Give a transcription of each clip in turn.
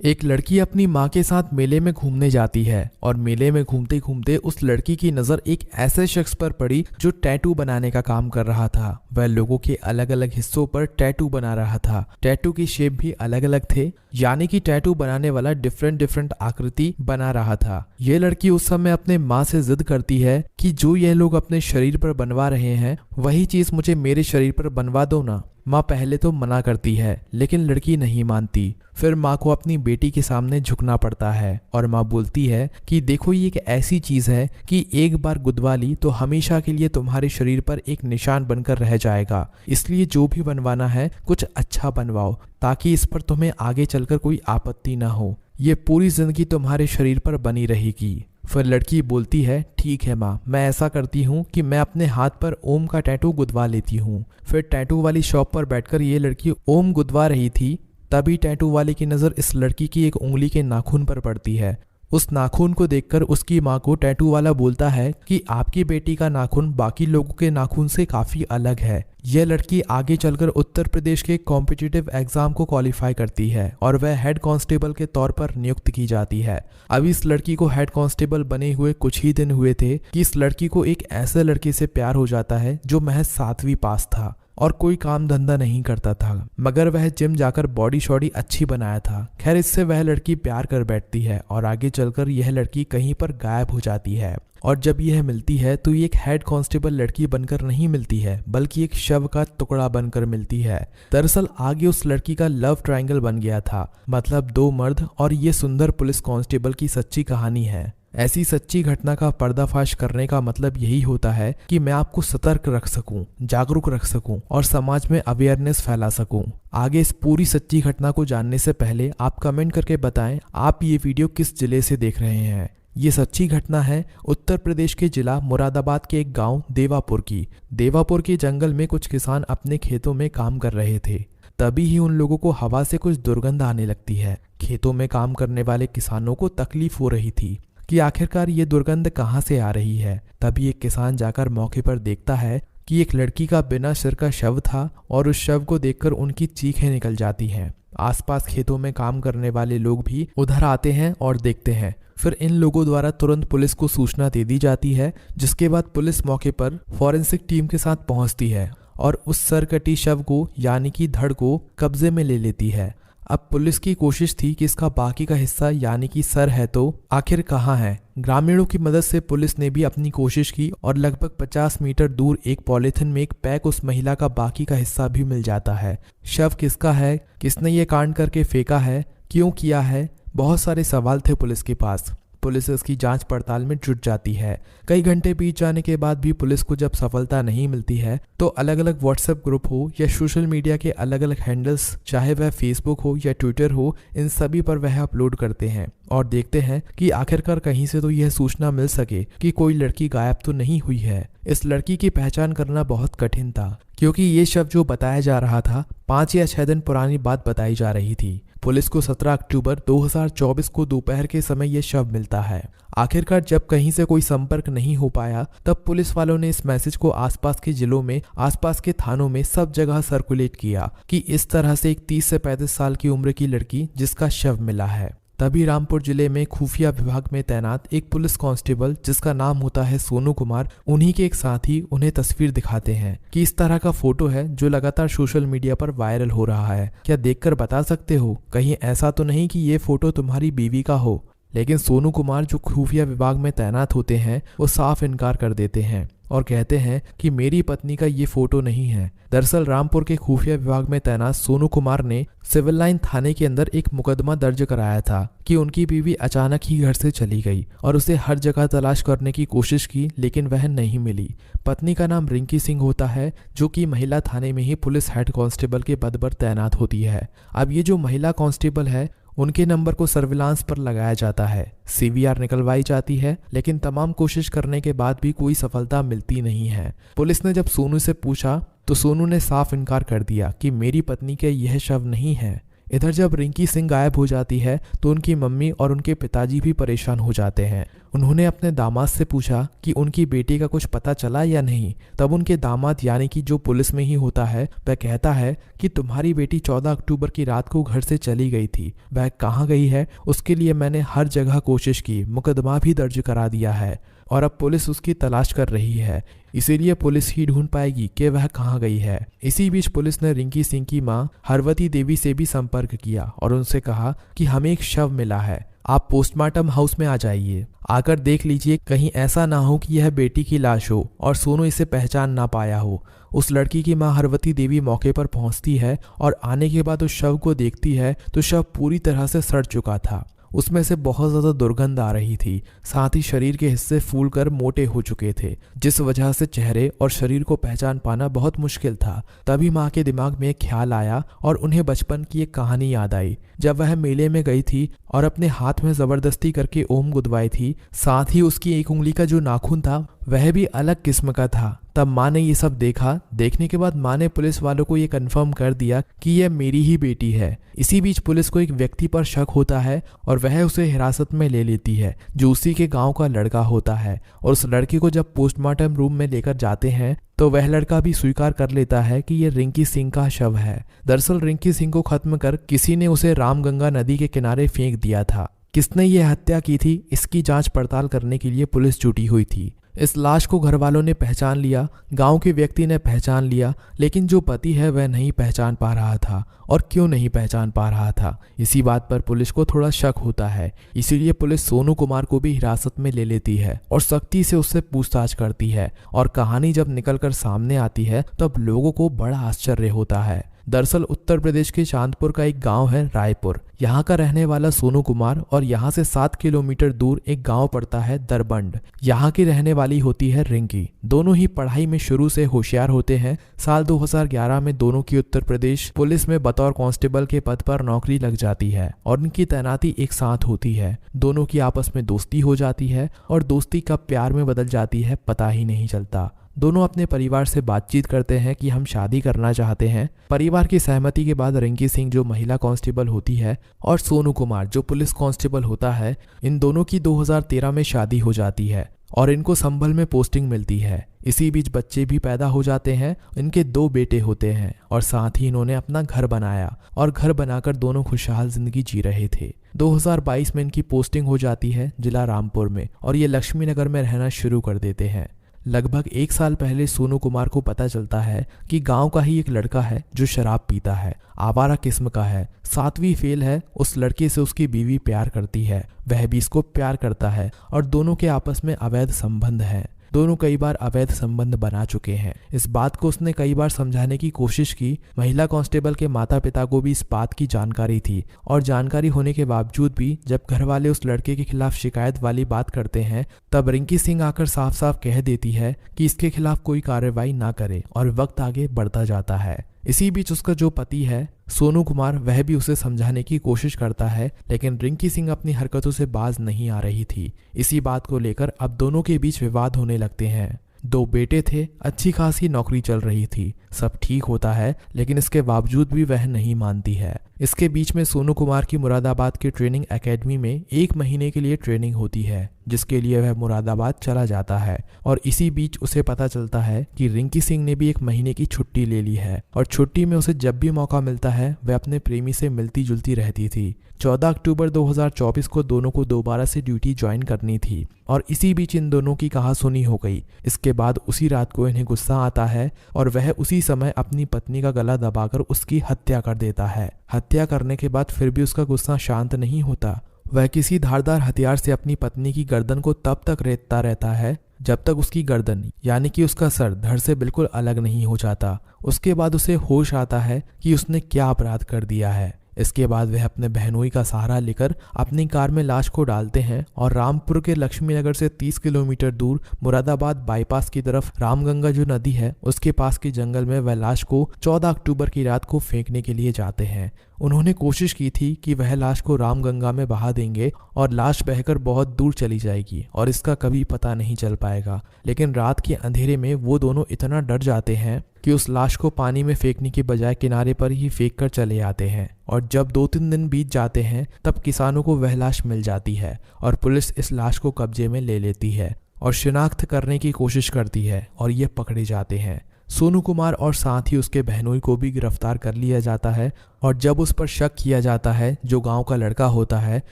एक लड़की अपनी माँ के साथ मेले में घूमने जाती है और मेले में घूमते घूमते उस लड़की की नज़र एक ऐसे शख्स पर पड़ी जो टैटू बनाने का काम कर रहा था। वह लोगों के अलग अलग हिस्सों पर टैटू बना रहा था। टैटू की शेप भी अलग अलग थे, यानी कि टैटू बनाने वाला डिफरेंट आकृति बना रहा था। ये लड़की उस समय अपने माँ से जिद करती है कि जो ये लोग अपने शरीर पर बनवा रहे हैं वही चीज मुझे मेरे शरीर पर बनवा दो ना। माँ पहले तो मना करती है लेकिन लड़की नहीं मानती। फिर माँ को अपनी बेटी के सामने झुकना पड़ता है और माँ बोलती है कि देखो ये एक ऐसी चीज है कि एक बार गुदवा ली तो हमेशा के लिए तुम्हारे शरीर पर एक निशान बनकर रह जाएगा। इसलिए जो भी बनवाना है कुछ अच्छा बनवाओ ताकि इस पर तुम्हें आगे चलकर कोई आपत्ति ना हो। ये पूरी जिंदगी तुम्हारे शरीर पर बनी रहेगी। फिर लड़की बोलती है ठीक है माँ, मैं ऐसा करती हूँ कि मैं अपने हाथ पर ओम का टैटू गुदवा लेती हूँ। फिर टैटू वाली शॉप पर बैठकर ये लड़की ओम गुदवा रही थी, तभी टैटू वाले की नज़र इस लड़की की एक उंगली के नाखून पर पड़ती है। उस नाखून को देखकर उसकी माँ को टैटू वाला बोलता है कि आपकी बेटी का नाखून बाकी लोगों के नाखून से काफ़ी अलग है। यह लड़की आगे चलकर उत्तर प्रदेश के कॉम्पिटिटिव एग्जाम को क्वालिफाई करती है और वह हेड कांस्टेबल के तौर पर नियुक्त की जाती है। अब इस लड़की को हेड कांस्टेबल बने हुए कुछ ही दिन हुए थे कि इस लड़की को एक ऐसे लड़के से प्यार हो जाता है जो महज 7वीं पास था और कोई काम धंधा नहीं करता था, मगर वह जिम जाकर बॉडी शॉडी अच्छी बनाया था। खैर इससे वह लड़की प्यार कर बैठती है और आगे चलकर यह लड़की कहीं पर गायब हो जाती है। और जब यह मिलती है तो ये एक हेड कांस्टेबल लड़की बनकर नहीं मिलती है बल्कि एक शव का टुकड़ा बनकर मिलती है। दरअसल आगे उस लड़की का लव ट्रायंगल बन गया था, मतलब 2 मर्द और ये सुंदर पुलिस कांस्टेबल की सच्ची कहानी है। ऐसी सच्ची घटना का पर्दाफाश करने का मतलब यही होता है कि मैं आपको सतर्क रख सकूं, जागरूक रख सकूं और समाज में अवेयरनेस फैला सकूं। आगे इस पूरी सच्ची घटना को जानने से पहले आप कमेंट करके बताएं आप ये वीडियो किस जिले से देख रहे हैं। ये सच्ची घटना है उत्तर प्रदेश के जिला मुरादाबाद के एक गांव देवापुर की। देवापुर के जंगल में कुछ किसान अपने खेतों में काम कर रहे थे। तभी ही उन लोगों को हवा से कुछ दुर्गंध आने लगती है। खेतों में काम करने वाले किसानों को तकलीफ हो रही थी कि आखिरकार ये दुर्गंध कहाँ से आ रही है। तभी एक किसान जाकर मौके पर देखता है कि एक लड़की का बिना सिर का शव था और उस शव को देखकर उनकी चीखें निकल जाती हैं। आसपास खेतों में काम करने वाले लोग भी उधर आते हैं और देखते हैं। फिर इन लोगों द्वारा तुरंत पुलिस को सूचना दे दी जाती है, जिसके बाद पुलिस मौके पर फॉरेंसिक टीम के साथ पहुंचती है और उस सरकटी शव को यानी कि धड़ को कब्जे में ले लेती है। अब पुलिस की कोशिश थी कि इसका बाकी का हिस्सा यानी कि सर है तो आखिर कहाँ है। ग्रामीणों की मदद से पुलिस ने भी अपनी कोशिश की और लगभग 50 मीटर दूर एक पॉलीथिन में एक पैक उस महिला का बाकी का हिस्सा भी मिल जाता है। शव किसका है, किसने ये कांड करके फेंका है, क्यों किया है, बहुत सारे सवाल थे पुलिस के पास। पुलिस इसकी जांच पड़ताल में जुट जाती है। कई घंटे बीत जाने के बाद भी पुलिस को जब सफलता नहीं मिलती है तो अलग अलग व्हाट्सएप ग्रुप हो या सोशल मीडिया के अलग अलग हैंडल्स, चाहे वह फेसबुक हो या ट्विटर हो, इन सभी पर वह अपलोड करते हैं और देखते हैं कि आखिरकार कहीं से तो यह सूचना मिल सके कि कोई लड़की गायब तो नहीं हुई है। इस लड़की की पहचान करना बहुत कठिन था क्योंकि ये शव जो बताया जा रहा था 5 या 6 दिन पुरानी बात बताई जा रही थी। पुलिस को 17 अक्टूबर 2024 को दोपहर के समय यह शव मिलता है। आखिरकार जब कहीं से कोई संपर्क नहीं हो पाया तब पुलिस वालों ने इस मैसेज को आसपास के जिलों में, आसपास के थानों में सब जगह सर्कुलेट किया कि इस तरह से एक 30 से 35 साल की उम्र की लड़की जिसका शव मिला है। तभी रामपुर जिले में खुफिया विभाग में तैनात एक पुलिस कांस्टेबल जिसका नाम होता है सोनू कुमार, उन्हीं के एक साथी उन्हें तस्वीर दिखाते हैं कि इस तरह का फोटो है जो लगातार सोशल मीडिया पर वायरल हो रहा है, क्या देखकर बता सकते हो कहीं ऐसा तो नहीं कि ये फोटो तुम्हारी बीवी का हो। लेकिन सोनू कुमार जो खुफिया विभाग में तैनात होते हैं वो साफ इनकार कर देते हैं और कहते हैं कि मेरी पत्नी का ये फोटो नहीं है। दरअसल रामपुर के खुफिया विभाग में तैनात सोनू कुमार ने सिविल लाइन थाने के अंदर एक मुकदमा दर्ज कराया था कि उनकी बीवी अचानक ही घर से चली गई और उसे हर जगह तलाश करने की कोशिश की लेकिन वह नहीं मिली। पत्नी का नाम रिंकी सिंह होता है जो कि महिला थाने में ही पुलिस हेड कांस्टेबल के पद पर तैनात होती है। अब ये जो महिला कांस्टेबल है उनके नंबर को सर्विलांस पर लगाया जाता है, सीवीआर निकलवाई जाती है, लेकिन तमाम कोशिश करने के बाद भी कोई सफलता मिलती नहीं है। पुलिस ने जब सोनू से पूछा तो सोनू ने साफ इनकार कर दिया कि मेरी पत्नी के यह शव नहीं है। इधर जब रिंकी सिंह गायब हो जाती है तो उनकी मम्मी और उनके पिताजी भी परेशान हो जाते हैं। उन्होंने अपने दामाद से पूछा कि उनकी बेटी का कुछ पता चला या नहीं। तब उनके दामाद यानी कि जो पुलिस में ही होता है वह कहता है कि तुम्हारी बेटी 14 अक्टूबर की रात को घर से चली गई थी। वह कहाँ गई है उसके लिए मैंने हर जगह कोशिश की, मुकदमा भी दर्ज करा दिया है और अब पुलिस उसकी तलाश कर रही है। इसीलिए पुलिस ही ढूंढ पाएगी कि वह कहाँ गई है। इसी बीच पुलिस ने रिंकी सिंह की मां हरवती देवी से भी संपर्क किया और उनसे कहा कि हमें एक शव मिला है, आप पोस्टमार्टम हाउस में आ जाइए, आकर देख लीजिए, कहीं ऐसा ना हो कि यह बेटी की लाश हो और सोनू इसे पहचान ना पाया हो। उस लड़की की मां हरवती देवी मौके पर पहुंचती है और आने के बाद उस शव को देखती है तो शव पूरी तरह से सड़ चुका था। उसमें से बहुत ज़्यादा दुर्गंध आ रही थी, साथ ही शरीर के हिस्से फूलकर मोटे हो चुके थे, जिस वजह से चेहरे और शरीर को पहचान पाना बहुत मुश्किल था। तभी माँ के दिमाग में एक ख्याल आया और उन्हें बचपन की एक कहानी याद आई। जब वह मेले में गई थी और अपने हाथ में ज़बरदस्ती करके ओम गुदवाई थी, साथ ही उसकी एक उंगली का जो नाखून था वह भी अलग किस्म का था। तब माँ ने ये सब देखा। देखने के बाद माँ ने पुलिस वालों को ये कंफर्म कर दिया कि यह मेरी ही बेटी है। इसी बीच पुलिस को एक व्यक्ति पर शक होता है और वह उसे हिरासत में ले लेती है, जो उसी के गांव का लड़का होता है। और उस लड़के को जब पोस्टमार्टम रूम में लेकर जाते हैं तो वह लड़का भी स्वीकार कर लेता है कि यह रिंकी सिंह का शव है। दरअसल रिंकी सिंह को खत्म कर किसी ने उसे रामगंगा नदी के किनारे फेंक दिया था। किसने यह हत्या की थी इसकी जांच पड़ताल करने के लिए पुलिस जुटी हुई थी। इस लाश को घर वालों ने पहचान लिया, गांव के व्यक्ति ने पहचान लिया, लेकिन जो पति है वह नहीं पहचान पा रहा था। और क्यों नहीं पहचान पा रहा था, इसी बात पर पुलिस को थोड़ा शक होता है। इसीलिए पुलिस सोनू कुमार को भी हिरासत में ले लेती है और सख्ती से उससे पूछताछ करती है। और कहानी जब निकलकर सामने आती है तब लोगों को बड़ा आश्चर्य होता है। दरअसल उत्तर प्रदेश के चांदपुर का एक गांव है रायपुर। यहाँ का रहने वाला सोनू कुमार और यहाँ से 7 किलोमीटर दूर एक गांव पड़ता है दरबंड। यहाँ की रहने वाली होती है रिंकी। दोनों ही पढ़ाई में शुरू से होशियार होते हैं। साल 2011 में दोनों की उत्तर प्रदेश पुलिस में बतौर कांस्टेबल के पद पर नौकरी लग जाती है और उनकी तैनाती एक साथ होती है। दोनों की आपस में दोस्ती हो जाती है और दोस्ती कब प्यार में बदल जाती है पता ही नहीं चलता। दोनों अपने परिवार से बातचीत करते हैं कि हम शादी करना चाहते हैं। परिवार की सहमति के बाद रिंकी सिंह जो महिला कांस्टेबल होती है और सोनू कुमार जो पुलिस कांस्टेबल होता है, इन दोनों की 2013 में शादी हो जाती है और इनको संभल में पोस्टिंग मिलती है। इसी बीच बच्चे भी पैदा हो जाते हैं। इनके 2 बेटे होते हैं और साथ ही इन्होंने अपना घर बनाया और घर बनाकर दोनों खुशहाल जिंदगी जी रहे थे। 2022 में इनकी पोस्टिंग हो जाती है जिला रामपुर में और ये लक्ष्मी नगर में रहना शुरू कर देते हैं। लगभग 1 साल पहले सोनू कुमार को पता चलता है कि गांव का ही एक लड़का है जो शराब पीता है, आवारा किस्म का है, 7वीं फेल है। उस लड़के से उसकी बीवी प्यार करती है, वह भी इसको प्यार करता है और दोनों के आपस में अवैध संबंध है। दोनों कई बार अवैध संबंध बना चुके हैं। इस बात को उसने कई बार समझाने की कोशिश की। महिला कांस्टेबल के माता पिता को भी इस बात की जानकारी थी और जानकारी होने के बावजूद भी जब घर वाले उस लड़के के खिलाफ शिकायत वाली बात करते हैं तब रिंकी सिंह आकर साफ साफ कह देती है कि इसके खिलाफ कोई कार्रवाई ना करे और वक्त आगे बढ़ता जाता है। इसी बीच उसका जो पति है सोनू कुमार, वह भी उसे समझाने की कोशिश करता है, लेकिन रिंकी सिंह अपनी हरकतों से बाज नहीं आ रही थी। इसी बात को लेकर अब दोनों के बीच विवाद होने लगते हैं। 2 बेटे थे, अच्छी खासी नौकरी चल रही थी, सब ठीक होता है, लेकिन इसके बावजूद भी वह नहीं मानती है। इसके बीच में सोनू कुमार की मुरादाबाद की ट्रेनिंग एकेडमी में 1 महीने के लिए ट्रेनिंग होती है, जिसके लिए वह मुरादाबाद चला जाता है। और इसी बीच उसे पता चलता है कि रिंकी सिंह ने भी 1 महीने की छुट्टी ले ली है और छुट्टी में उसे जब भी मौका मिलता है वह अपने प्रेमी से मिलती जुलती रहती थी। 14 अक्टूबर 2024 को दोनों को दोबारा से ड्यूटी ज्वाइन करनी थी और इसी बीच इन दोनों की कहासुनी हो गई। इसके बाद उसी रात को इन्हें गुस्सा आता है और वह उसी समय अपनी पत्नी का गला दबाकर उसकी हत्या कर देता है। हत्या करने के बाद फिर भी उसका गुस्सा शांत नहीं होता। वह किसी धारदार हथियार से अपनी पत्नी की गर्दन को तब तक रेतता रहता है जब तक उसकी गर्दन यानी कि उसका सर धड़ से बिल्कुल अलग नहीं हो जाता। उसके बाद उसे होश आता है कि उसने क्या अपराध कर दिया है। इसके बाद वह अपने बहनोई का सहारा लेकर अपनी कार में लाश को डालते हैं और रामपुर के लक्ष्मी नगर से 30 किलोमीटर दूर मुरादाबाद बाईपास की तरफ रामगंगा जो नदी है उसके पास के जंगल में वह लाश को 14 अक्टूबर की रात को फेंकने के लिए जाते हैं। उन्होंने कोशिश की थी कि वह लाश को रामगंगा में बहा देंगे और लाश बहकर बहुत दूर चली जाएगी और इसका कभी पता नहीं चल पाएगा, लेकिन रात के अंधेरे में वो दोनों इतना डर जाते हैं कि उस लाश को पानी में फेंकने की बजाय किनारे पर ही फेंक कर चले आते हैं। और जब 2-3 दिन बीत जाते हैं तब किसानों को वह लाश मिल जाती है और पुलिस इस लाश को कब्जे में ले लेती है और शिनाख्त करने की कोशिश करती है और ये पकड़े जाते हैं। सोनू कुमार और साथ ही उसके बहनोई को भी गिरफ्तार कर लिया जाता है और जब उस पर शक किया जाता है, जो गांव का लड़का होता है,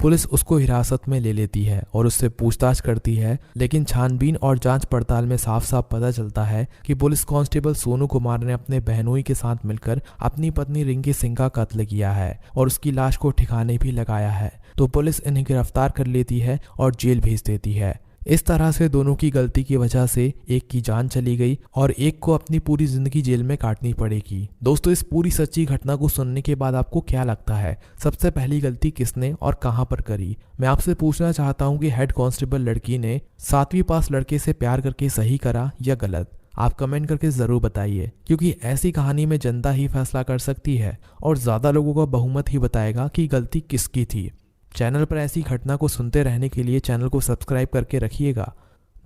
पुलिस उसको हिरासत में ले लेती है और उससे पूछताछ करती है। लेकिन छानबीन और जांच पड़ताल में साफ साफ पता चलता है कि पुलिस कांस्टेबल सोनू कुमार ने अपने बहनोई के साथ मिलकर अपनी पत्नी रिंकी सिंह का कत्ल किया है और उसकी लाश को ठिकाने भी लगाया है। तो पुलिस इन्हें गिरफ्तार कर लेती है और जेल भेज देती है। इस तरह से दोनों की गलती की वजह से एक की जान चली गई और एक को अपनी पूरी जिंदगी जेल में काटनी पड़ेगी। दोस्तों, इस पूरी सच्ची घटना को सुनने के बाद आपको क्या लगता है, सबसे पहली गलती किसने और कहां पर करी? मैं आपसे पूछना चाहता हूं कि हेड कांस्टेबल लड़की ने 7वीं पास लड़के से प्यार करके सही करा या गलत? आप कमेंट करके जरूर बताइए, क्योंकि ऐसी कहानी में जनता ही फैसला कर सकती है और ज्यादा लोगों का बहुमत ही बताएगा कि गलती किसकी थी। चैनल पर ऐसी घटना को सुनते रहने के लिए चैनल को सब्सक्राइब करके रखिएगा।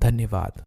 धन्यवाद।